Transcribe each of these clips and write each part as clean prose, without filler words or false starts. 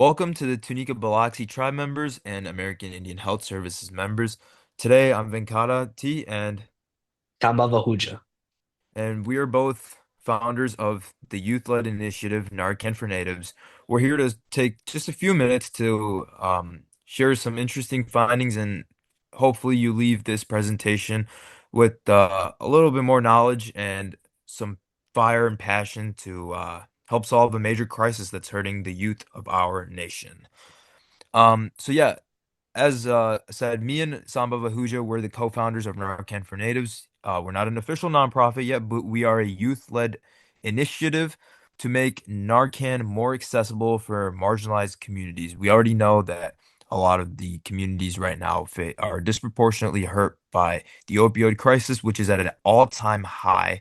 Welcome to the Tunica Biloxi tribe members and American Indian Health Services members. Today I'm Venkata T Kamava Huja. and we are both founders of the youth-led initiative Narcan for Natives. We're here to take just a few minutes to share some interesting findings, and hopefully you leave this presentation with a little bit more knowledge and some fire and passion to help solve a major crisis that's hurting the youth of our nation. So yeah, as said, me and Samba Vahuja, we're the co-founders of Narcan for Natives. We're not an official nonprofit yet, but we are a youth-led initiative to make Narcan more accessible for marginalized communities. We already know that a lot of the communities right now are disproportionately hurt by the opioid crisis, which is at an all-time high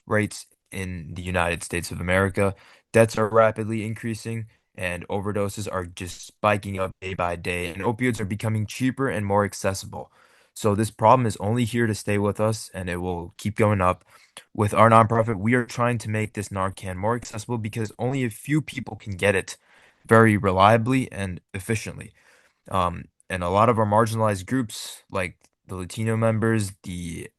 rates in the United States of America. Deaths are rapidly increasing and overdoses are just spiking up day by day, and opioids are becoming cheaper and more accessible. So this problem is only here to stay with us, and it will keep going up. With our nonprofit, we are trying to make this Narcan more accessible because only a few people can get it very reliably and efficiently. And a lot of our marginalized groups, like the Latino members, the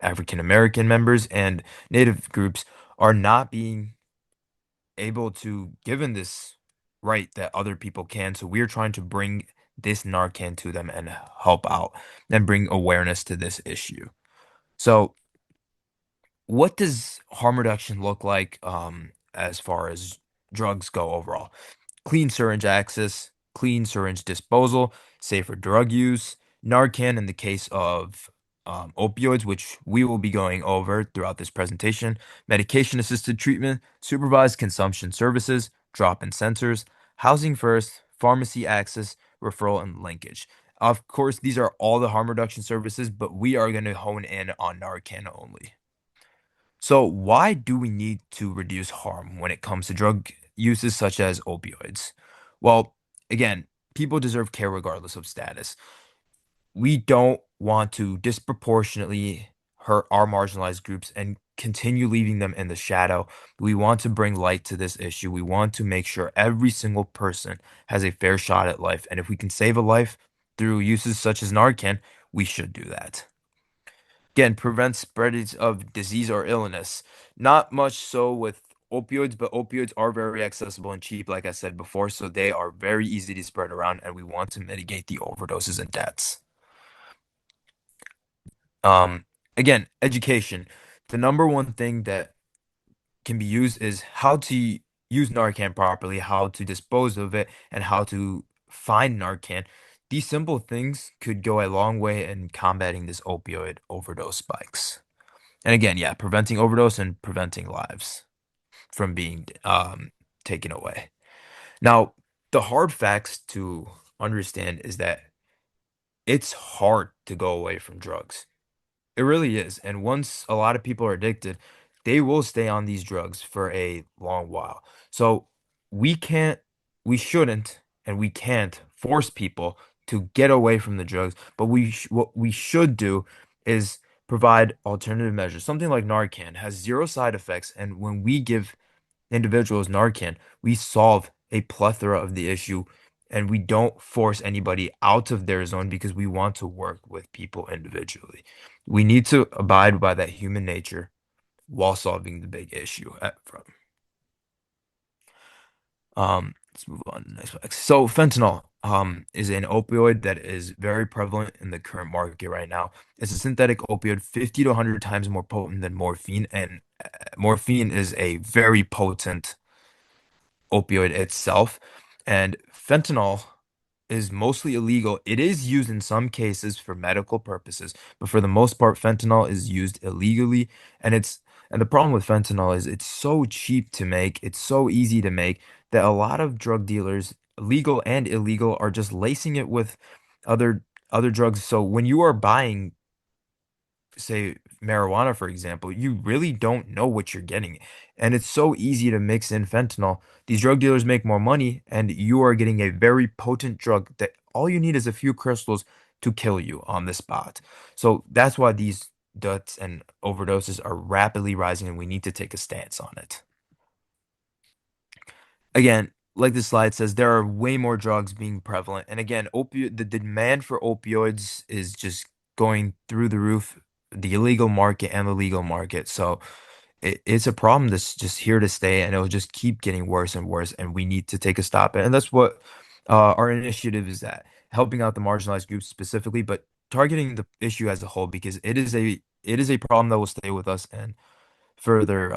African American members, and Native groups, are not being able to given this right that other people can. So we're trying to bring this Narcan to them and help out and bring awareness to this issue. So what does harm reduction look like as far as drugs go overall? Clean syringe access, clean syringe disposal, safer drug use, Narcan in the case of opioids, which we will be going over throughout this presentation, medication-assisted treatment, supervised consumption services, drop-in sensors, housing first, pharmacy access, referral, and linkage. Of course, these are all the harm reduction services, but we are going to hone in on Narcan only. So, why do we need to reduce harm when it comes to drug uses such as opioids? Well, again, people deserve care regardless of status. We don't want to disproportionately hurt our marginalized groups and continue leaving them in the shadow. We want to bring light to this issue. We want to make sure every single person has a fair shot at life. And if we can save a life through uses such as Narcan, we should do that. Again, prevent spread of disease or illness. Not much so with opioids, but opioids are very accessible and cheap, like I said before, so they are very easy to spread around, and we want to mitigate the overdoses and deaths. Um, Again, education. The number one thing that can be used is how to use Narcan properly, how to dispose of it, and how to find Narcan. These simple things could go a long way in combating this opioid overdose spikes. And again, yeah, preventing overdose and preventing lives from being taken away. Now, the hard facts to understand is that it's hard to go away from drugs. It really is. And once a lot of people are addicted, they will stay on these drugs for a long while. So we can't, we shouldn't, and we can't force people to get away from the drugs. But what we should do is provide alternative measures. Something like Narcan has zero side effects. And when we give individuals Narcan, we solve a plethora of the issue and we don't force anybody out of their zone because we want to work with people individually. We need to abide by that human nature while solving the big issue at front. Let's move on to the next one. So fentanyl is an opioid that is very prevalent in the current market right now. It's a synthetic opioid 50 to 100 times more potent than morphine, and morphine is a very potent opioid itself. And fentanyl is mostly illegal. It is used in some cases for medical purposes, but for the most part, fentanyl is used illegally. And the problem with fentanyl is it's so cheap to make, it's so easy to make that a lot of drug dealers, legal and illegal, are just lacing it with other other drugs. So when you are buying say marijuana, for example, you really don't know what you're getting. And it's so easy to mix in fentanyl. These drug dealers make more money, and you are getting a very potent drug that all you need is a few crystals to kill you on the spot. So that's why these deaths and overdoses are rapidly rising, and we need to take a stance on it. Again, like the slide says, there are way more drugs being prevalent. And again, opioid the demand for opioids is just going through the roof, the illegal market and the legal market. So it's a problem that's just here to stay, and it'll just keep getting worse and worse. And we need to take a stop. And that's what our initiative is at, helping out the marginalized groups specifically, but targeting the issue as a whole because it is a problem that will stay with us and further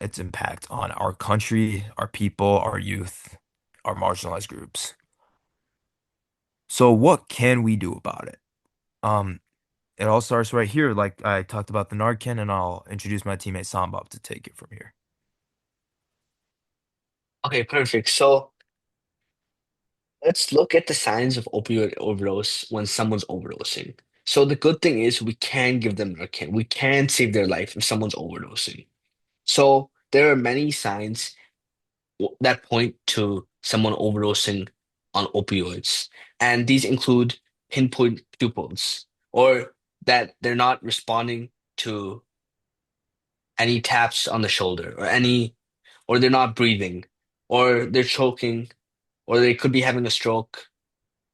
its impact on our country, our people, our youth, our marginalized groups. So what can we do about it? Um, it all starts right here, like I talked about the Narcan, and I'll introduce my teammate Sambab to take it from here. Okay, perfect. So let's look at the signs of opioid overdose when someone's overdosing. So the good thing is we can give them Narcan. We can save their life if someone's overdosing. So there are many signs that point to someone overdosing on opioids, and these include pinpoint pupils, or that they're not responding to any taps on the shoulder, or they're not breathing, or they're choking, or they could be having a stroke.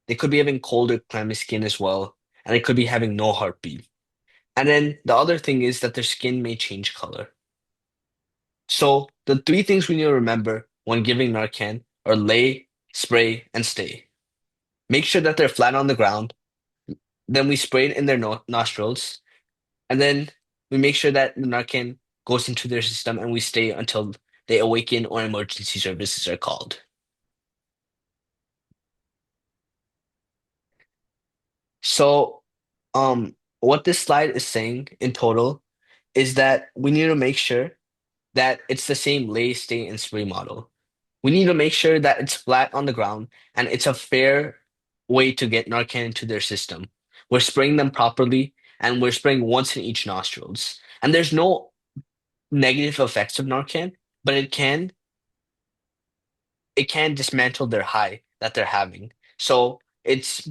They could be having cold or clammy skin as well, and they could be having no heartbeat. And then the other thing is that their skin may change color. So the three things we need to remember when giving Narcan are lay, spray, and stay. Make sure that they're flat on the ground. Then we spray it in their nostrils, and then we make sure that the Narcan goes into their system, and we stay until they awaken or emergency services are called. So, what this slide is saying in total is that we need to make sure that it's the same lay, stay, and spray model. We need to make sure that it's flat on the ground and it's a fair way to get Narcan into their system. We're spraying them properly and we're spraying once in each nostrils. And there's no negative effects of Narcan, but it can dismantle their high that they're having. So it's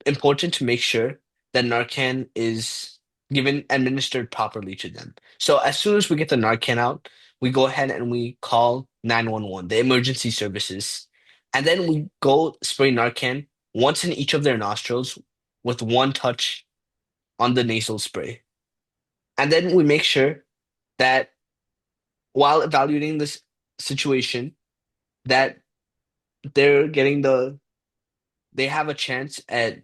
important to make sure that Narcan is given administered properly to them. So as soon as we get the Narcan out, we go ahead and we call 911, the emergency services, and then we go spray Narcan once in each of their nostrils with one touch on the nasal spray. And then we make sure that while evaluating this situation, that they're getting they have a chance at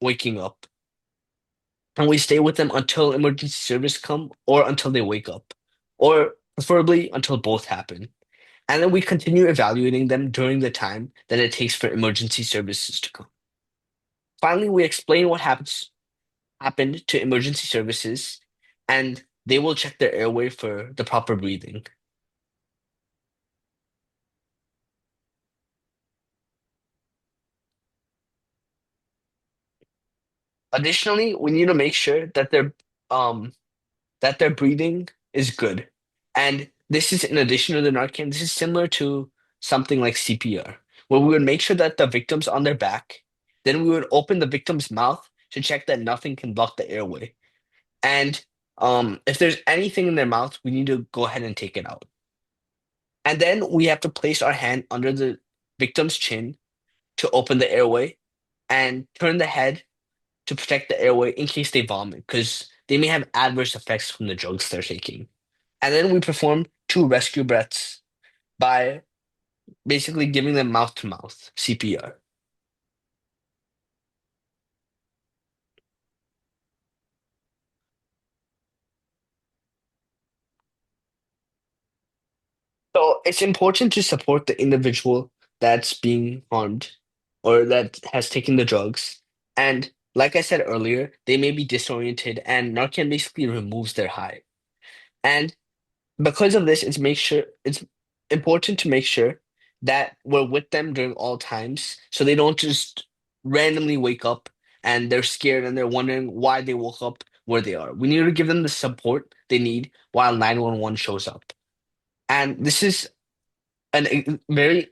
waking up, and we stay with them until emergency service come or until they wake up, or preferably until both happen. And then we continue evaluating them during the time that it takes for emergency services to come. Finally, we explain what happened to emergency services, and they will check their airway for the proper breathing. Additionally, we need to make sure um that their breathing is good. And this is in addition to the Narcan, this is similar to something like CPR, where we would make sure that the victim's on their back. Then we would open the victim's mouth to check that nothing can block the airway. And if there's anything in their mouth, we need to go ahead and take it out. And then we have to place our hand under the victim's chin to open the airway and turn the head to protect the airway in case they vomit, because they may have adverse effects from the drugs they're taking. And then we perform two rescue breaths by basically giving them mouth to mouth CPR. So it's important to support the individual that's being harmed or that has taken the drugs. And like I said earlier, they may be disoriented, and Narcan basically removes their high. And because of this, it's important to make sure that we're with them during all times so they don't just randomly wake up and they're scared and they're wondering why they woke up where they are. We need to give them the support they need while 911 shows up. And this is a very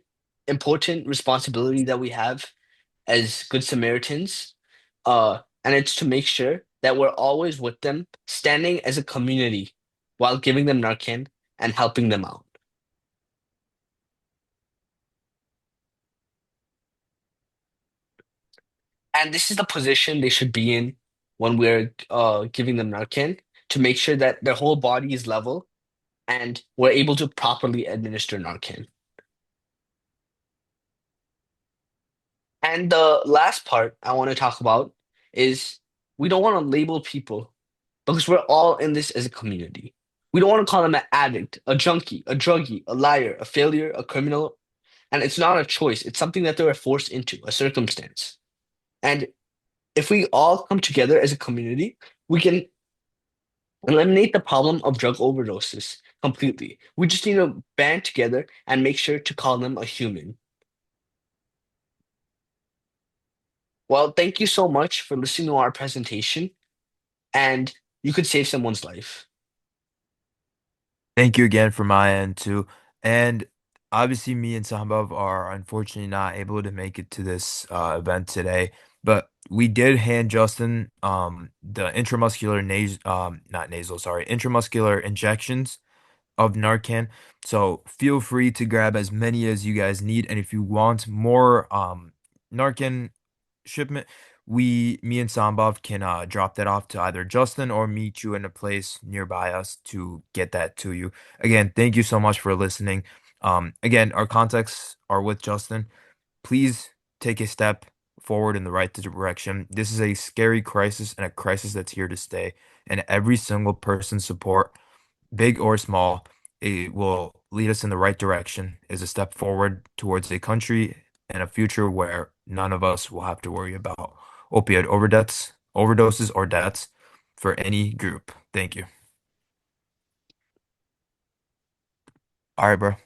important responsibility that we have as Good Samaritans. And it's to make sure that we're always with them, standing as a community while giving them Narcan and helping them out. And this is the position they should be in when we're giving them Narcan to make sure that their whole body is level and we're able to properly administer Narcan. And the last part I want to talk about is we don't want to label people because we're all in this as a community. We don't want to call them an addict, a junkie, a druggie, a liar, a failure, a criminal. And it's not a choice. It's something that they were forced into, a circumstance. And if we all come together as a community, we can eliminate the problem of drug overdoses completely. We just need to band together and make sure to call them a human. Well, thank you so much for listening to our presentation, and you could save someone's life. Thank you again for my end too. And obviously, me and Sambhav are unfortunately not able to make it to this event today, but we did hand Justin the intramuscular not nasal, sorry, intramuscular injections of Narcan. So feel free to grab as many as you guys need. And if you want more Narcan shipment, me and Sambov can drop that off to either Justin or meet you in a place nearby us to get that to you. Again, thank you so much for listening. Again, our contacts are with Justin. Please take a step forward in the right direction. This is a scary crisis and a crisis that's here to stay. And every single person's support, big or small, it will lead us in the right direction, is a step forward towards a country and a future where none of us will have to worry about opioid overdoses, or deaths for any group. Thank you. All right, bro.